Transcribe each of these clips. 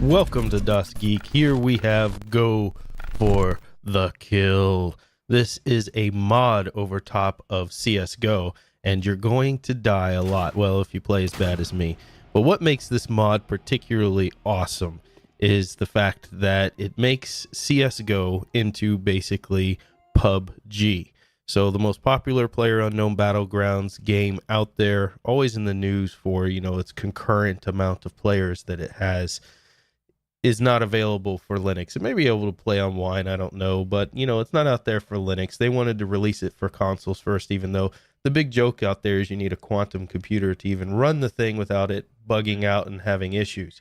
Welcome to Dust Geek. Here we have Go for the Kill. This is a mod over top of CSGO, and you're going to die a lot. Well, if you play as bad as me. But what makes this mod particularly awesome is the fact that it makes CSGO into basically PUBG. So the most popular Player Unknown Battlegrounds game out there, always in the news for, its concurrent amount of players that it has, is not available for Linux. It may be able to play on Wine, I don't know, but it's not out there for Linux. They wanted to release it for consoles first, even though the big joke out there is you need a quantum computer to even run the thing without it bugging out and having issues.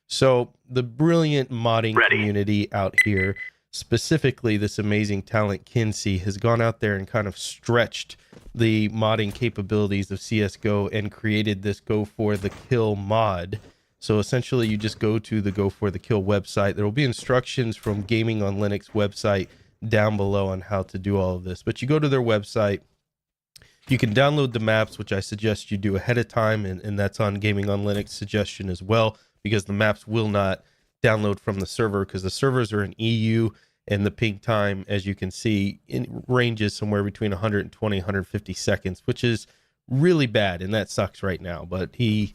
So the brilliant modding community out here, specifically this amazing talent Kinsey, has gone out there and kind of stretched the modding capabilities of CSGO and created this Go for the Kill mod. So essentially you just go to the Go for the Kill website. There will be instructions from Gaming on Linux website down below on how to do all of this. But you go to their website, you can download the maps, which I suggest you do ahead of time, and that's on Gaming on Linux suggestion as well, because the maps will not download from the server because the servers are in EU, and the ping time, as you can see, ranges somewhere between 120 150 seconds, which is really bad, and that sucks right now. But he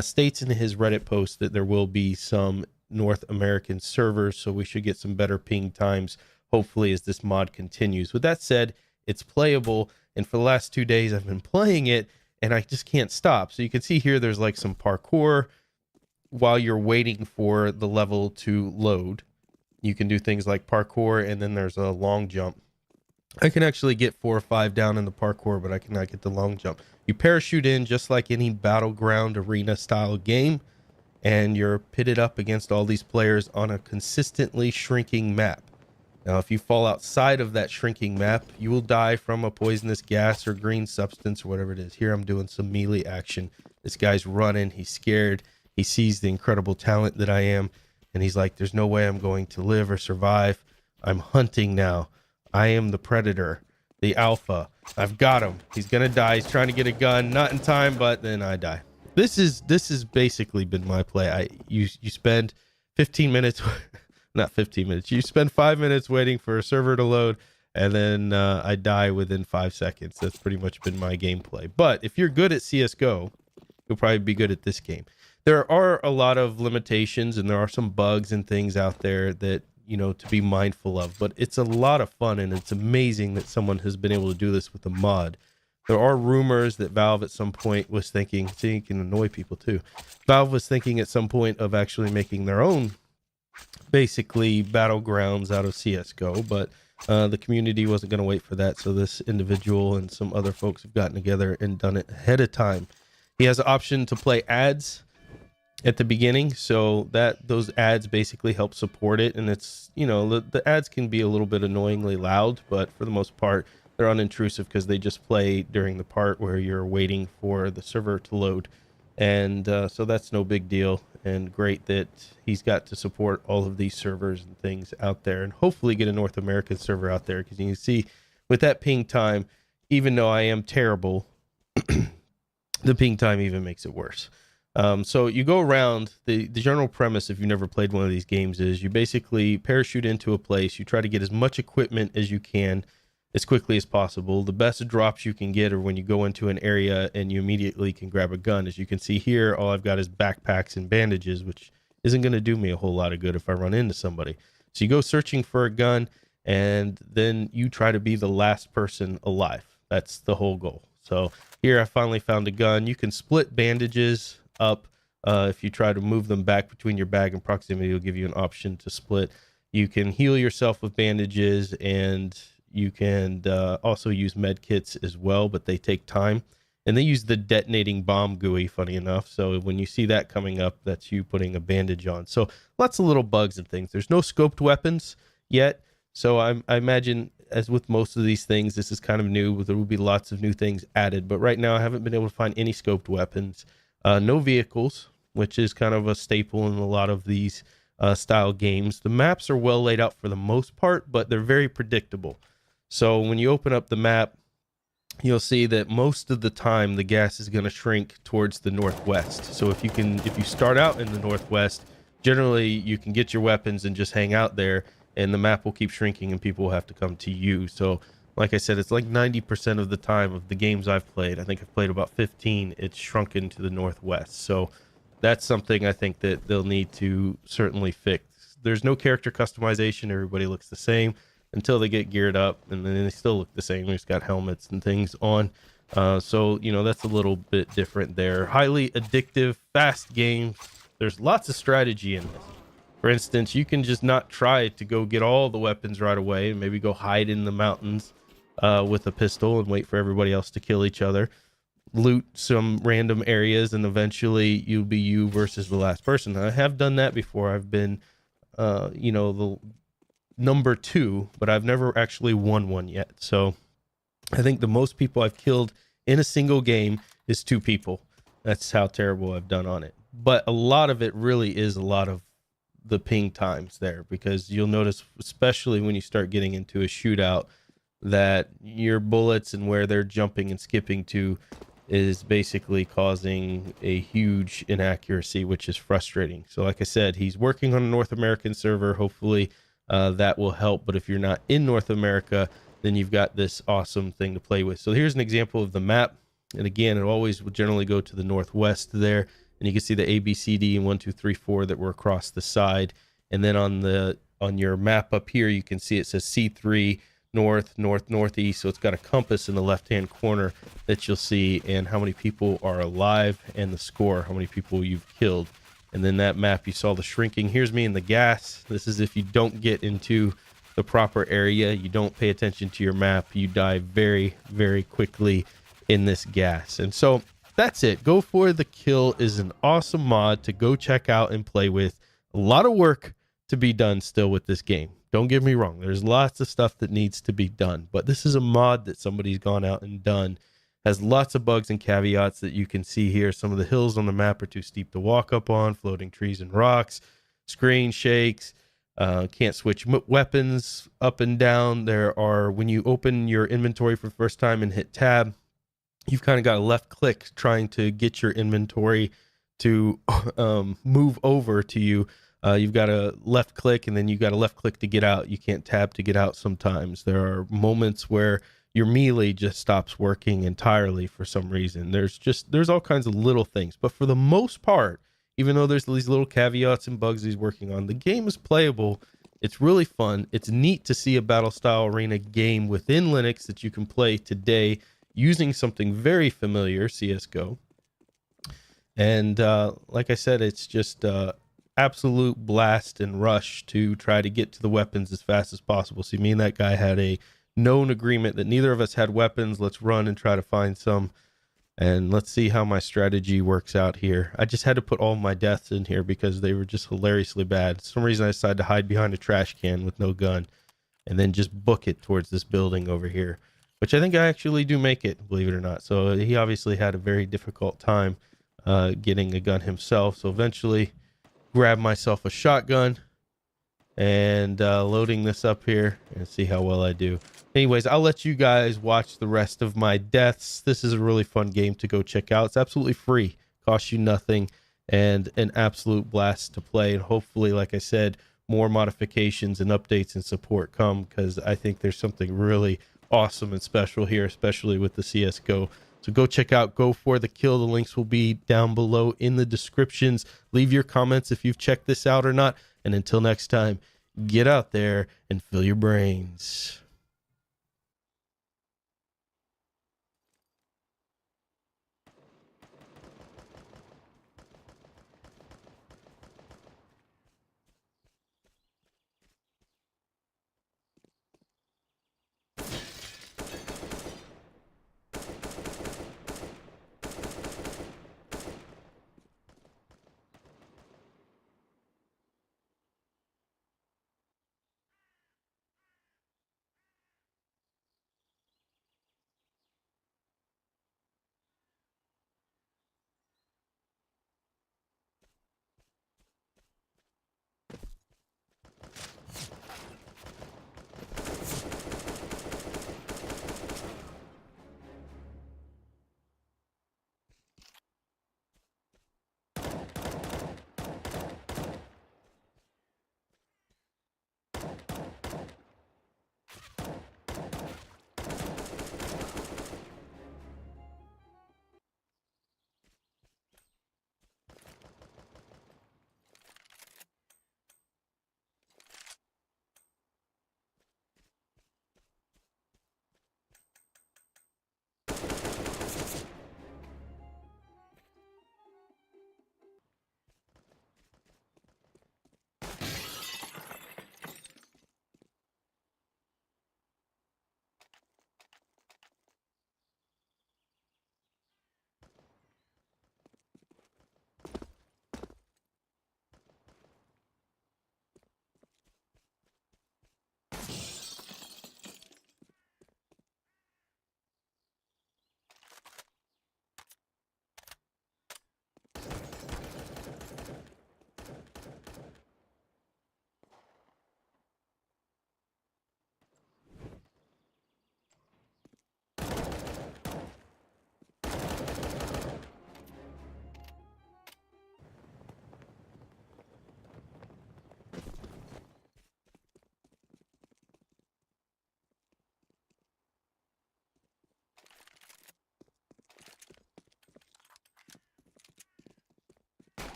states in his Reddit post that there will be some North American servers, so we should get some better ping times, hopefully, as this mod continues. With that said, it's playable, and for the last 2 days I've been playing it, and I just can't stop. So you can see here there's like some parkour while you're waiting for the level to load. You can do things like parkour, and then there's a long jump. I can actually get 4 or 5 down in the parkour, but I cannot get the long jump. You parachute in just like any battleground arena style game, and you're pitted up against all these players on a consistently shrinking map. Now, if you fall outside of that shrinking map, you will die from a poisonous gas or green substance or whatever it is. Here I'm doing some melee action. This guy's running. He's scared. He sees the incredible talent that I am, and he's like, there's no way I'm going to live or survive. I'm hunting now. I am the predator, the alpha. I've got him. He's gonna die. He's trying to get a gun, not in time, but then I die. This has basically been my play. You spend 15 minutes, not 15 minutes. You spend 5 minutes waiting for a server to load, and then I die within 5 seconds. That's pretty much been my gameplay. But if you're good at CS:GO, you'll probably be good at this game. There are a lot of limitations, and there are some bugs and things out there that to be mindful of, but it's a lot of fun, and it's amazing that someone has been able to do this with a mod. There are rumors that Valve at some point was thinking, see, you can annoy people too. Valve was thinking at some point of actually making their own, basically, battlegrounds out of CSGO, but the community wasn't going to wait for that, so this individual and some other folks have gotten together and done it ahead of time. He has an option to play ads at the beginning, so that those ads basically help support it, and it's the ads can be a little bit annoyingly loud, but for the most part they're unintrusive because they just play during the part where you're waiting for the server to load, and so that's no big deal. And great that he's got to support all of these servers and things out there, and hopefully get a North American server out there, because you can see with that ping time, even though I am terrible, the ping time even makes it worse. So you go around, the general premise, if you've never played one of these games, is you basically parachute into a place, you try to get as much equipment as you can as quickly as possible. The best drops you can get are when you go into an area and you immediately can grab a gun. As you can see here, all I've got is backpacks and bandages, which isn't going to do me a whole lot of good if I run into somebody. So you go searching for a gun, and then you try to be the last person alive. That's the whole goal. So here I finally found a gun. You can split bandages up. If you try to move them back between your bag and proximity, it'll give you an option to split. You can heal yourself with bandages, and you can also use med kits as well, but they take time, and they use the detonating bomb GUI, funny enough. So when you see that coming up, that's you putting a bandage on. So lots of little bugs and things. There's no scoped weapons yet, so I imagine, as with most of these things, this is kind of new. There will be lots of new things added, but right now I haven't been able to find any scoped weapons. No vehicles, which is kind of a staple in a lot of these style games. The maps are well laid out for the most part, but they're very predictable. So when you open up the map, you'll see that most of the time the gas is going to shrink towards the northwest. So if you start out in the northwest, generally you can get your weapons and just hang out there, and the map will keep shrinking and people will have to come to you. So like I said, it's like 90% of the time of the games I've played, I think I've played about 15, it's shrunken to the northwest. So that's something I think that they'll need to certainly fix. There's no character customization. Everybody looks the same until they get geared up, and then they still look the same. They've got helmets and things on. So, you know, that's a little bit different there. Highly addictive, fast game. There's lots of strategy in this. For instance, you can just not try to go get all the weapons right away and maybe go hide in the mountains with a pistol and wait for everybody else to kill each other. Loot some random areas, and eventually you'll be you versus the last person. I have done that before. I've been, you know, the number 2, but I've never actually won one yet. So I think the most people I've killed in a single game is 2 people. That's how terrible I've done on it. But a lot of it really is a lot of the ping times there, because you'll notice, especially when you start getting into a shootout, that your bullets and where they're jumping and skipping to is basically causing a huge inaccuracy, which is frustrating. So like I said, he's working on a North American server. Hopefully that will help. But if you're not in North America, then you've got this awesome thing to play with. So here's an example of the map. And again, it always would generally go to the northwest there. And you can see the A, B, C, D, and 1, 2, 3, 4 that were across the side. And then on your map up here, you can see it says C3 north, north, northeast. So it's got a compass in the left-hand corner that you'll see, and how many people are alive and the score, how many people you've killed. And then that map, you saw the shrinking. Here's me in the gas. This is if you don't get into the proper area, you don't pay attention to your map, you die very, very quickly in this gas. And so that's it. Go for the Kill is an awesome mod to go check out and play with. A lot of work to be done still with this game. Don't get me wrong. There's lots of stuff that needs to be done, but this is a mod that somebody's gone out and done. Has lots of bugs and caveats that you can see here. Some of the hills on the map are too steep to walk up on, floating trees and rocks, screen shakes, can't switch weapons up and down. There are, when you open your inventory for the first time and hit tab, you've kind of got a left click trying to get your inventory to move over to you. You've got a left click, and then you've got a left click to get out. You can't tab to get out sometimes. There are moments where your melee just stops working entirely for some reason. There's all kinds of little things. But for the most part, even though there's these little caveats and bugs he's working on, the game is playable. It's really fun. It's neat to see a battle style arena game within Linux that you can play today using something very familiar, CSGO. And like I said, it's just absolute blast and rush to try to get to the weapons as fast as possible. See, me and that guy had a known agreement that neither of us had weapons. Let's run and try to find some. And let's see how my strategy works out here. I just had to put all my deaths in here because they were just hilariously bad. For some reason, I decided to hide behind a trash can with no gun and then just book it towards this building over here, which I think I actually do make it, believe it or not. So he obviously had a very difficult time getting a gun himself. So eventually grab myself a shotgun and loading this up here and see how well I do. Anyways, I'll let you guys watch the rest of my deaths. This is a really fun game to go check out. It's absolutely free, costs you nothing, and an absolute blast to play. And hopefully, like I said, more modifications and updates and support come, because I think there's something really awesome and special here, especially with the CSGO. So go check out Go for the Kill. The links will be down below in the descriptions. Leave your comments if you've checked this out or not. And until next time, get out there and fill your brains.